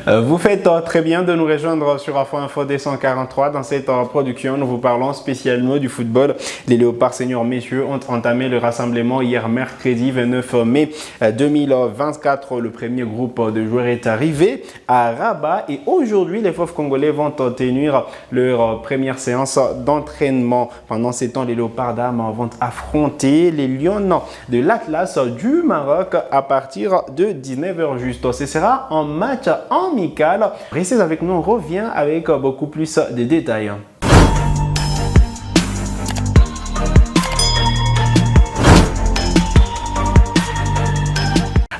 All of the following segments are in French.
Vous faites très bien de nous rejoindre sur Afro Info D143. Dans cette production, nous vous parlons spécialement du football. Les Léopards seniors messieurs ont entamé le rassemblement hier mercredi 29 mai 2024. Le premier groupe de joueurs est arrivé à Rabat et aujourd'hui, les Fauves congolais vont tenir leur première séance d'entraînement. Pendant ces temps, les Léopards dames vont affronter les Lions de l'Atlas du Maroc à partir de 19h juste. Ce sera un match amical. Restez avec nous, on revient avec beaucoup plus de détails.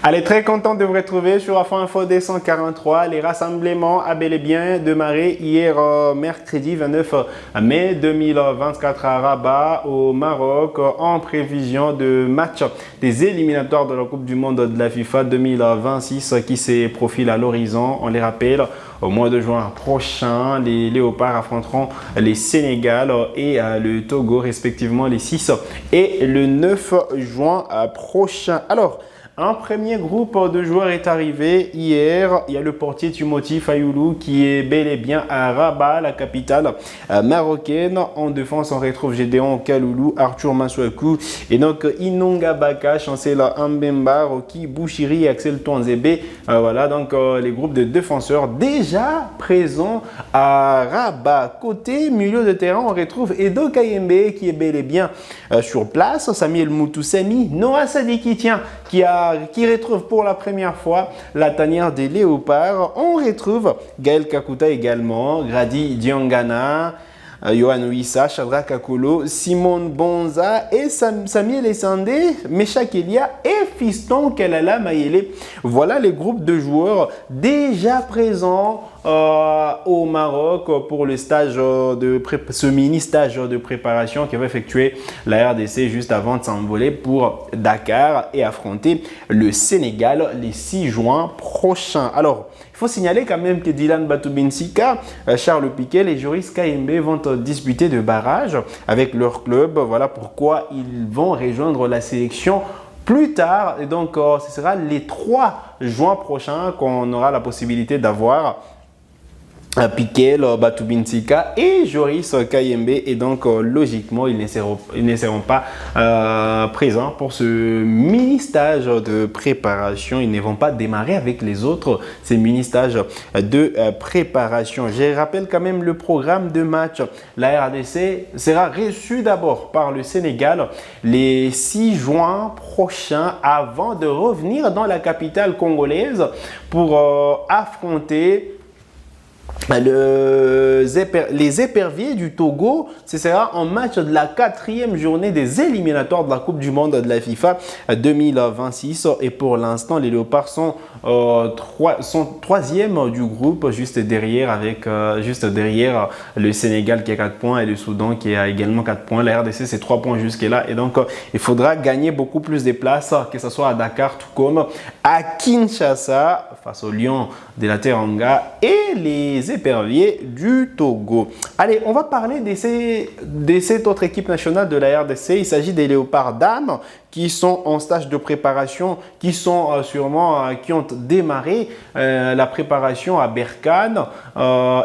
Allez, très content de vous retrouver sur Afro Info D143. Les rassemblements a bel et bien démarré hier mercredi 29 mai 2024 à Rabat au Maroc en prévision de match des éliminatoires de la Coupe du Monde de la FIFA 2026 qui se profile à l'horizon. On les rappelle, au mois de juin prochain, les Léopards affronteront les Sénégal et le Togo respectivement les 6 et le 9 juin prochain. Alors, un premier groupe de joueurs est arrivé hier. Il y a le portier Timothy Fayoulou qui est bel et bien à Rabat, la capitale marocaine. En défense, on retrouve Gédéon Kaloulou, Arthur Masouakou et donc Inonga Baka, Chancela Ambemba, Rocky Bouchiri et Axel Touanzebe. Voilà donc les groupes de défenseurs déjà présents à Rabat. Côté milieu de terrain, on retrouve Edo Kayembe qui est bel et bien sur place. Samuel Moutoussami, Noah Sadiki qui retrouve pour la première fois la tanière des Léopards. On retrouve Gaël Kakuta également, Grady Diangana, Yohan Wissa, Chadra Kakolo, Simone Bonza et Samuel Essandé, Mecha Kelia et Fiston Kelala Mayele. Voilà les groupes de joueurs déjà présents au Maroc pour le stage ce mini stage de préparation qui va effectuer la RDC juste avant de s'envoler pour Dakar et affronter le Sénégal les 6 juin prochains. Alors, il faut signaler quand même que Dylan Batubinsika, Charles Piquet et Joris Kayembe vont disputer de barrage avec leur club. Voilà pourquoi ils vont rejoindre la sélection plus tard. Et donc, ce sera les 3 juin prochains qu'on aura la possibilité d'avoir Piquet, Batubinsika et Joris Kayembe et donc logiquement ils ne seront pas présents pour ce mini stage de préparation. Ils ne vont pas démarrer avec les autres ces mini stages de préparation. Je rappelle quand même le programme de match. La RDC sera reçue d'abord par le Sénégal les 6 juin prochains avant de revenir dans la capitale congolaise pour affronter les éperviers du Togo. Ce sera un match de la 4e journée des éliminatoires de la Coupe du Monde de la FIFA 2026 et pour l'instant les Léopards sont 3e du groupe juste derrière le Sénégal qui a 4 points et le Soudan qui a également 4 points. La RDC c'est 3 points jusque là et donc il faudra gagner beaucoup plus de places que ce soit à Dakar tout comme à Kinshasa face aux Lions de la Teranga et les éperviers du Togo. Allez, on va parler de cette autre équipe nationale de la RDC. Il s'agit des Léopards dames qui sont en stage de préparation, qui ont démarré la préparation à Berkane.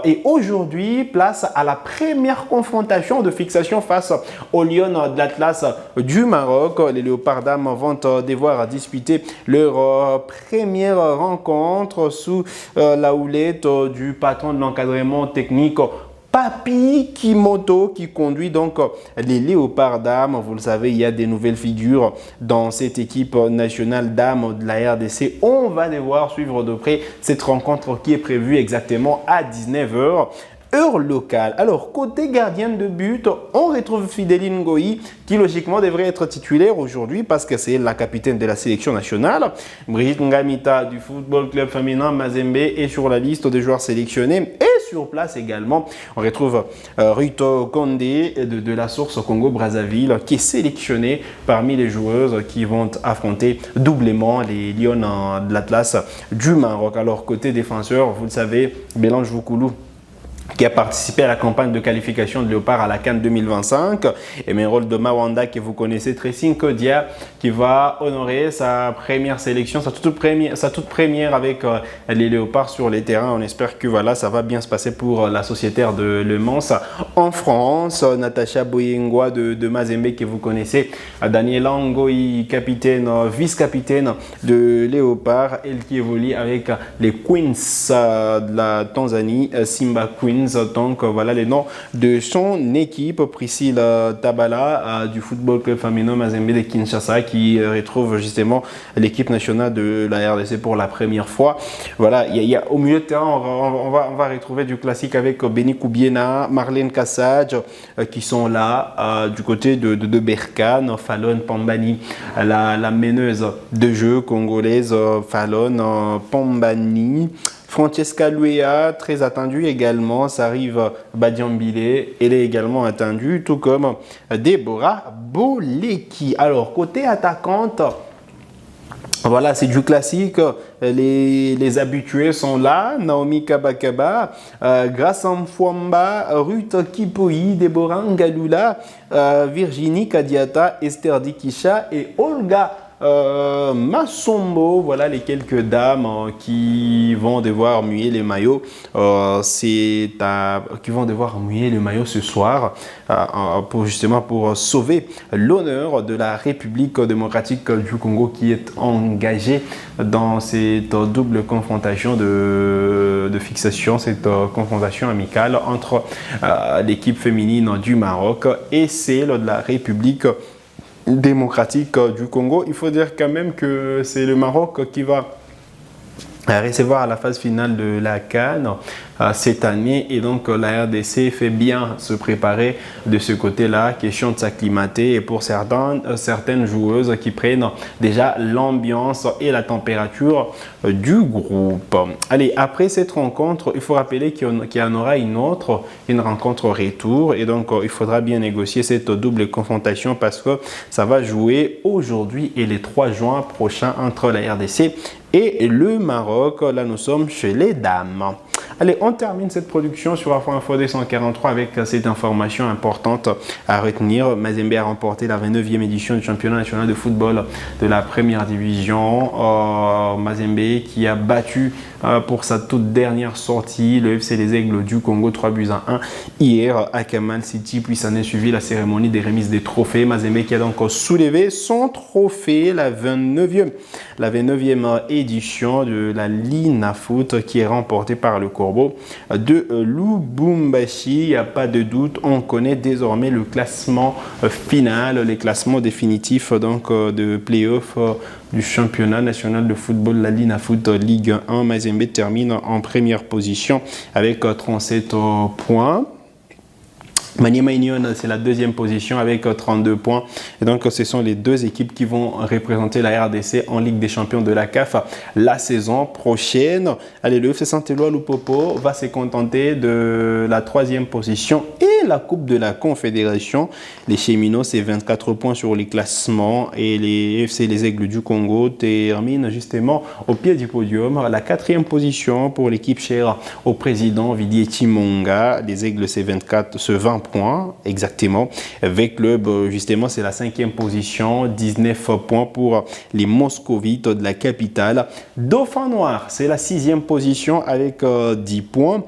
Et aujourd'hui, place à la première confrontation de fixation face aux Lions de l'Atlas du Maroc. Les Léopards dames vont devoir disputer leur première rencontre sous la houlette du patron de l'encadrement technique Papi Kimoto qui conduit donc les Léopards dames. Vous le savez, il y a des nouvelles figures dans cette équipe nationale dames de la RDC. On va devoir suivre de près cette rencontre qui est prévue exactement à 19h. Heure locale. Alors, côté gardienne de but, on retrouve Fideline Ngoï qui logiquement devrait être titulaire aujourd'hui parce que c'est la capitaine de la sélection nationale. Brigitte Ngamita du Football Club Féminin Mazembe est sur la liste des joueurs sélectionnés. Et sur place également, on retrouve Ruto Kondé de la source Congo-Brazzaville qui est sélectionné parmi les joueuses qui vont affronter doublement les Lions de l'Atlas du Maroc. Alors, côté défenseur, vous le savez, Bélange Voukoulou qui a participé à la campagne de qualification de Léopard à la CAN 2025. Et Merold Mawanda, que vous connaissez, Tracing Kodia, qui va honorer sa première sélection, sa toute première avec les Léopards sur les terrains. On espère que voilà, ça va bien se passer pour la sociétaire de Le Mans. En France, Natacha Boyengwa de Mazembe, que vous connaissez, Daniel Angoi, capitaine, vice-capitaine de Léopard, elle qui évolue avec les Queens de la Tanzanie, Simba Queens. Donc voilà les noms de son équipe. Priscille Tabala du Football Club Féminin Mazembe de Kinshasa, qui retrouve justement l'équipe nationale de la RDC pour la première fois. Voilà, il y a au milieu de terrain, on va retrouver du classique avec Benny Koubiena, Marlène Kassaj qui sont là. Du côté de Berkane, Fallon Pambani, la meneuse de jeu congolaise, Fallon Pambani. Francesca Luea, très attendue également, ça arrive Badiambile, elle est également attendue, tout comme Deborah Boleki. Alors, côté attaquante, voilà, c'est du classique. Les habitués sont là. Naomi Kabakaba, Grace Mfwamba, Ruth Kipoi, Deborah Ngalula, Virginie Kadiata, Esther Dikisha et Olga Massombo. Voilà les quelques dames qui vont devoir mouiller les maillots. Qui vont devoir mouiller le maillot ce soir pour sauver l'honneur de la République démocratique du Congo, qui est engagée dans cette double confrontation de fixation, cette confrontation amicale entre l'équipe féminine du Maroc et celle de la République démocratique du Congo. Il faut dire quand même que c'est le Maroc qui va recevoir à la phase finale de la CAN cette année, et donc la RDC fait bien se préparer de ce côté-là, question de s'acclimater, et pour certaines joueuses qui prennent déjà l'ambiance et la température du groupe. Allez, après cette rencontre, il faut rappeler qu'il y en aura une rencontre retour, et donc il faudra bien négocier cette double confrontation parce que ça va jouer aujourd'hui et les 3 juin prochains entre la RDC et le Maroc. Là, nous sommes chez les dames. Allez, on termine cette production sur Afro Info 243 avec cette information importante à retenir. Mazembe a remporté la 29e édition du championnat national de football de la première division. Mazembe qui a battu pour sa toute dernière sortie le FC Les Aigles du Congo 3-1 hier à Kamal City. Puis s'en est suivi la cérémonie des remises des trophées. Mazembe qui a donc soulevé son trophée, la 29e édition de la Lina Foot, qui est remportée par le Corbeau de Lubumbashi. Il n'y a pas de doute, on connaît désormais le classement final, les classements définitifs donc de play-off du championnat national de football, la Lina Foot Ligue 1. Mazembe termine en première position avec 37 points. Maniema Union, c'est la 2e position avec 32 points. Et donc, ce sont les 2 équipes qui vont représenter la RDC en Ligue des champions de la CAF la saison prochaine. Allez, le FC Saint-Éloi Lupopo va se contenter de la 3e position et la Coupe de la Confédération. Les Cheminots, c'est 24 points sur les classements, et les FC Les Aigles du Congo terminent justement au pied du podium. La 4e position pour l'équipe chère au président Vidier Chimonga. Les Aigles, c'est 20 points exactement. Avec club, justement, c'est la 5e position, 19 points pour les Moscovites de la capitale. Dauphin Noir, c'est la 6e position avec 10 points.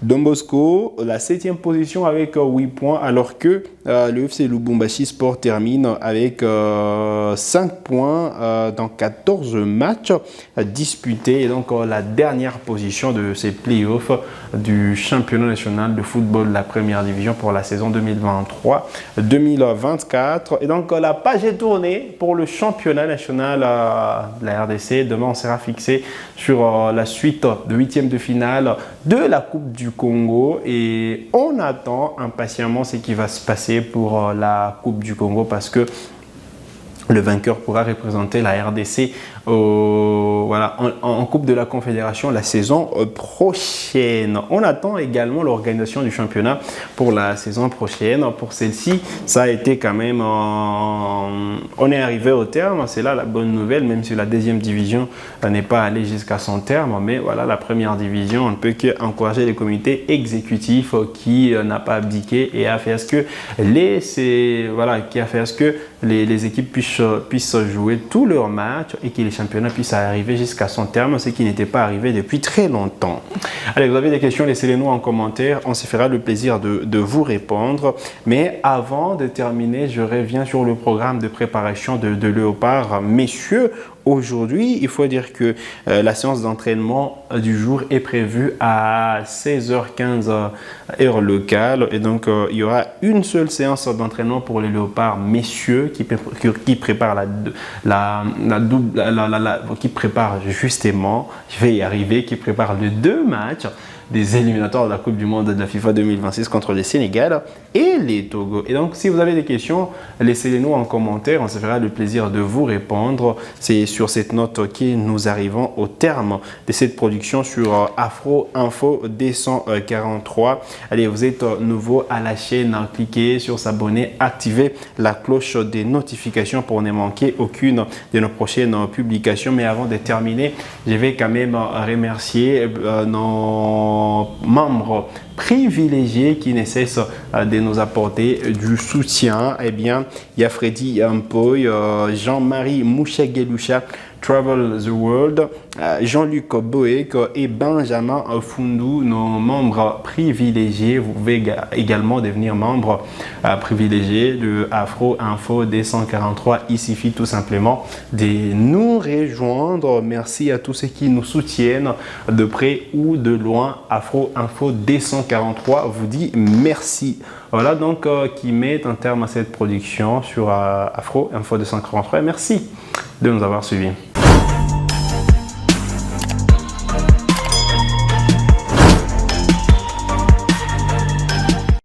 Don Bosco, la 7e position avec 8 points, alors que le FC Lubumbashi Sport termine avec 5 points dans 14 matchs disputés. Et donc la dernière position de ces playoffs du championnat national de football de la première division pour la saison 2023-2024. Et donc la page est tournée pour le championnat national de la RDC. Demain, on sera fixé sur la suite de 8e de finale de la Coupe du Congo, et on attend impatiemment ce qui va se passer pour la Coupe du Congo, parce que Le vainqueur pourra représenter la RDC en Coupe de la Confédération la saison prochaine. On attend également l'organisation du championnat pour la saison prochaine. Pour celle-ci, ça a été quand même... on est arrivé au terme. C'est là la bonne nouvelle, même si la deuxième division n'est pas allée jusqu'à son terme. Mais voilà, la première division, on ne peut qu'encourager les comités exécutifs qui n'a pas abdiqué et a fait à ce que les équipes puissent jouer tous leurs matchs et que les championnats puissent arriver jusqu'à son terme, ce qui n'était pas arrivé depuis très longtemps. Allez, vous avez des questions, laissez-les nous en commentaire, on se fera le plaisir de vous répondre. Mais avant de terminer, je reviens sur le programme de préparation de Léopard. Messieurs, aujourd'hui, il faut dire que la séance d'entraînement du jour est prévue à 16h15 heure locale. Et donc, il y aura une seule séance d'entraînement pour les Léopards messieurs qui prépare qui prépare justement, je vais y arriver, qui prépare les 2 matchs des éliminatoires de la Coupe du Monde de la FIFA 2026 contre le Sénégal et les Togo. Et donc, si vous avez des questions, laissez-les nous en commentaire. On se fera le plaisir de vous répondre. C'est sur cette note que nous arrivons au terme de cette production sur Afro Info 243. Allez, vous êtes nouveau à la chaîne, cliquez sur s'abonner, activez la cloche des notifications pour ne manquer aucune de nos prochaines publications. Mais avant de terminer, je vais quand même remercier nos membres privilégiés qui ne cessent de nous apporter du soutien. Eh bien, il y a Freddy Mpoy, Jean-Marie Mouchegelusha, Travel the World, Jean-Luc Boek et Benjamin Fundu, nos membres privilégiés. Vous pouvez également devenir membre privilégié de Afro Info 243. Il suffit tout simplement de nous rejoindre. Merci à tous ceux qui nous soutiennent de près ou de loin. Afro Info 243 vous dit merci. Voilà donc qui met un terme à cette production sur Afro Info 243. Merci de nous avoir suivis.